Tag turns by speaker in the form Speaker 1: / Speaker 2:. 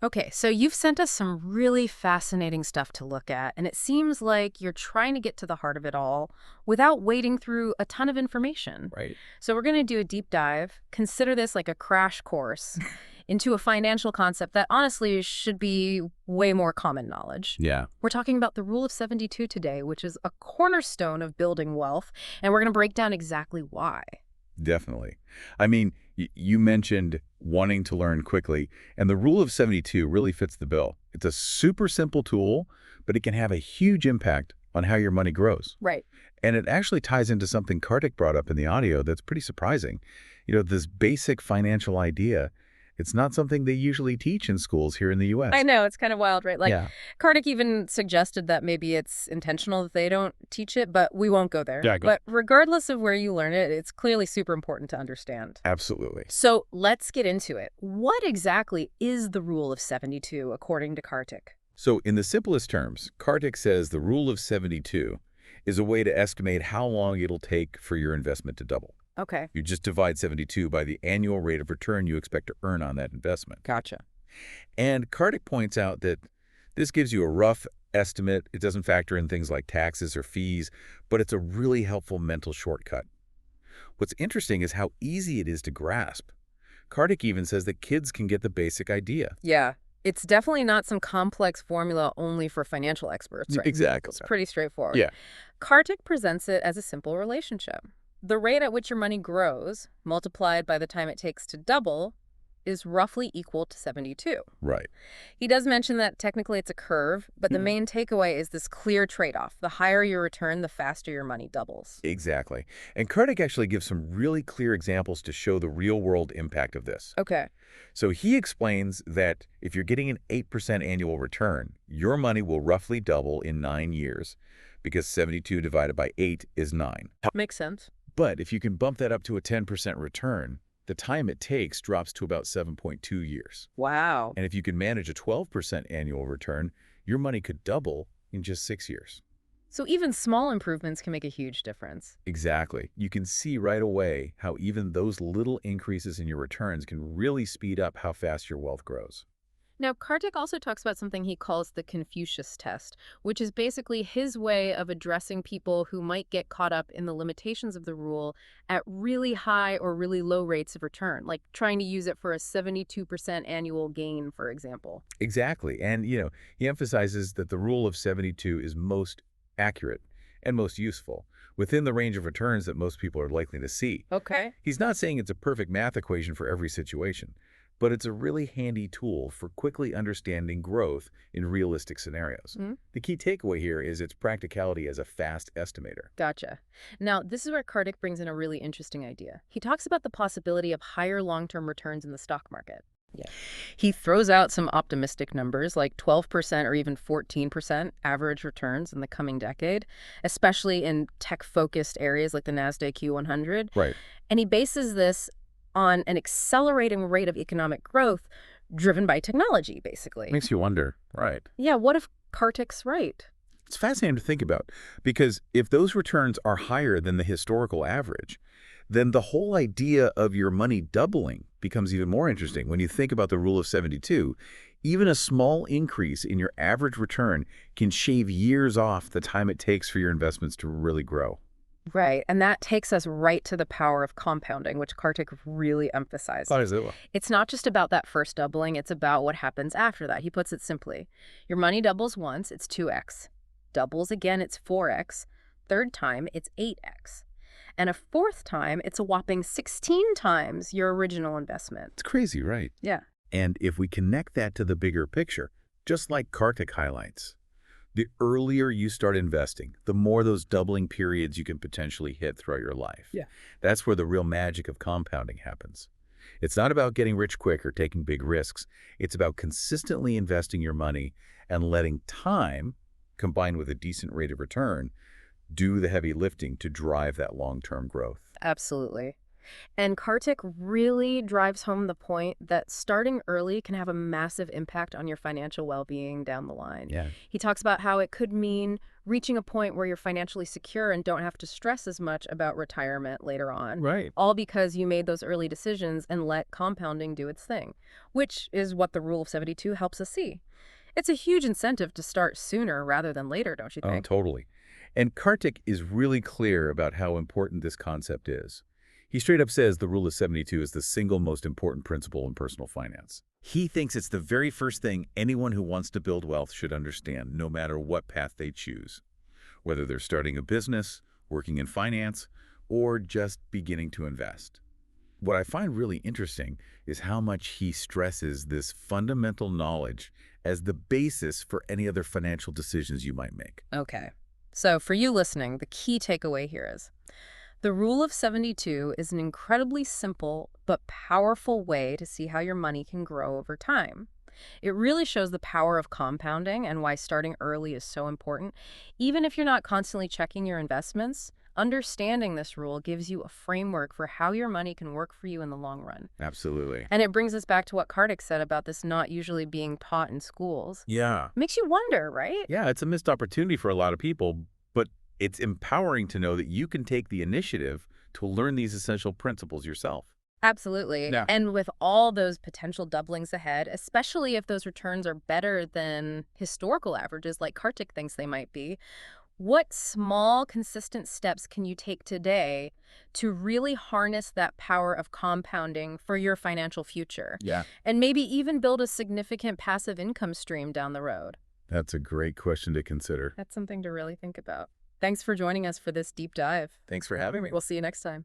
Speaker 1: Okay, so you've sent us some really fascinating stuff to look at, and it seems like you're trying to get to the heart of it all without wading through a ton of information.
Speaker 2: Right.
Speaker 1: So we're going to do a deep dive. Consider this like a crash course into a financial concept that honestly should be way more common knowledge.
Speaker 2: Yeah,
Speaker 1: We're talking about the Rule of 72 today, which is a cornerstone of building wealth, and we're going to break down exactly why.
Speaker 2: definitely. I mean, you mentioned wanting to learn quickly, and the rule of 72 really fits the bill. It's a super simple tool, but it can have a huge impact on how your money grows.
Speaker 1: Right.
Speaker 2: And it actually ties into something Kartik brought up in the audio that's pretty surprising. This basic financial idea, it's not something they usually teach in schools here in the
Speaker 1: I
Speaker 2: U.S.
Speaker 1: know, it's kind of wild, right? Like,
Speaker 2: Yeah.
Speaker 1: Kardec even suggested that maybe it's intentional that they don't teach it, but we won't go there.
Speaker 2: Exactly.
Speaker 1: But regardless of where you learn it, it's clearly super important to understand.
Speaker 2: Absolutely.
Speaker 1: So let's get into it. What exactly is the Rule of 72 according to Kartik?
Speaker 2: So in the simplest terms, Kartik says the rule of 72 is a way to estimate how long it'll take for your investment to double.
Speaker 1: Okay,
Speaker 2: You just divide 72 by the annual rate of return you expect to earn on that investment.
Speaker 1: gotcha.
Speaker 2: And Kartik points out that this gives you a rough estimate. It doesn't factor in things like taxes or fees, but it's a really helpful mental shortcut. What's interesting is how easy it is to grasp. Kartik even says that kids can get the basic idea.
Speaker 1: Yeah, it's definitely not some complex formula only for financial experts, right?
Speaker 2: Exactly.
Speaker 1: It's pretty straightforward.
Speaker 2: Yeah.
Speaker 1: Kartik presents it as a simple relationship. The rate at which your money grows, multiplied by the time it takes to double, is roughly equal to 72.
Speaker 2: Right.
Speaker 1: He does mention that technically it's a curve, but the main takeaway is this clear trade-off. The higher your return, the faster your money doubles.
Speaker 2: Exactly. And Kartik actually gives some really clear examples to show the real-world impact of this.
Speaker 1: Okay.
Speaker 2: So he explains that if you're getting an 8% annual return, your money will roughly double in 9 years because 72 divided by 8 is 9.
Speaker 1: Makes sense.
Speaker 2: But if you can bump that up to a 10% return, the time it takes drops to about 7.2 years.
Speaker 1: Wow.
Speaker 2: And if you can manage a 12% annual return, your money could double in just 6 years.
Speaker 1: So even small improvements can make a huge difference.
Speaker 2: Exactly. You can see right away how even those little increases in your returns can really speed up how fast your wealth grows.
Speaker 1: Now, Kartik also talks about something he calls the Confucius test, which is basically his way of addressing people who might get caught up in the limitations of the rule at really high or really low rates of return, like trying to use it for a 72% annual gain, for example.
Speaker 2: Exactly. And, he emphasizes that the rule of 72 is most accurate and most useful within the range of returns that most people are likely to see.
Speaker 1: Okay.
Speaker 2: He's not saying it's a perfect math equation for every situation, but it's a really handy tool for quickly understanding growth in realistic scenarios.
Speaker 1: Hmm.
Speaker 2: The key takeaway here is its practicality as a fast estimator.
Speaker 1: Gotcha. Now, this is where Kartik brings in a really interesting idea. He talks about the possibility of higher long-term returns in the stock market. Yeah. He throws out some optimistic numbers like 12% or even 14% average returns in the coming decade, especially in tech-focused areas like the NASDAQ Q100.
Speaker 2: Right.
Speaker 1: And he bases this on an accelerating rate of economic growth driven by technology, basically.
Speaker 2: Makes you wonder. Right.
Speaker 1: Yeah, what if Kartik's right?
Speaker 2: It's fascinating to think about because if those returns are higher than the historical average, then the whole idea of your money doubling becomes even more interesting. When you think about the rule of 72, even a small increase in your average return can shave years off the time it takes for your investments to really grow.
Speaker 1: Right, and that takes us right to the power of compounding, which Kartik really emphasized.
Speaker 2: Is it?
Speaker 1: It's not just about that first doubling, it's about what happens after that. He puts it simply. Your money doubles once, it's 2x. Doubles again, it's 4x. Third time, it's 8x. And a fourth time, it's a whopping 16 times your original investment.
Speaker 2: It's crazy, right?
Speaker 1: Yeah.
Speaker 2: And if we connect that to the bigger picture, just like Kartik highlights, the earlier you start investing, the more those doubling periods you can potentially hit throughout your life.
Speaker 1: Yeah.
Speaker 2: That's where the real magic of compounding happens. It's not about getting rich quick or taking big risks. It's about consistently investing your money and letting time, combined with a decent rate of return, do the heavy lifting to drive that long-term growth.
Speaker 1: Absolutely. And Kartik really drives home the point that starting early can have a massive impact on your financial well-being down the line.
Speaker 2: Yeah.
Speaker 1: He talks about how it could mean reaching a point where you're financially secure and don't have to stress as much about retirement later on,
Speaker 2: Right.
Speaker 1: all because you made those early decisions and let compounding do its thing, which is what the Rule of 72 helps us see. It's a huge incentive to start sooner rather than later, don't you
Speaker 2: Oh,
Speaker 1: think?
Speaker 2: totally. And Kartik is really clear about how important this concept is. He straight up says the Rule of 72 is the single most important principle in personal finance. He thinks it's the very first thing anyone who wants to build wealth should understand, no matter what path they choose. Whether they're starting a business, working in finance, or just beginning to invest. What I find really interesting is how much he stresses this fundamental knowledge as the basis for any other financial decisions you might make.
Speaker 1: Okay. So for you listening, the key takeaway here is the Rule of 72 is an incredibly simple but powerful way to see how your money can grow over time. It really shows the power of compounding and why starting early is so important. Even if you're not constantly checking your investments, understanding this rule gives you a framework for how your money can work for you in the long run.
Speaker 2: Absolutely.
Speaker 1: And it brings us back to what Kartik said about this not usually being taught in schools.
Speaker 2: Yeah.
Speaker 1: Makes you wonder, right?
Speaker 2: Yeah, it's a missed opportunity for a lot of people, but it's empowering to know that you can take the initiative to learn these essential principles yourself.
Speaker 1: Absolutely.
Speaker 2: Yeah.
Speaker 1: And with all those potential doublings ahead, especially if those returns are better than historical averages like Kartik thinks they might be, what small, consistent steps can you take today to really harness that power of compounding for your financial future?
Speaker 2: Yeah.
Speaker 1: And maybe even build a significant passive income stream down the road?
Speaker 2: That's a great question to consider.
Speaker 1: That's something to really think about. Thanks for joining us for this deep dive.
Speaker 2: Thanks for having me.
Speaker 1: We'll see you next time.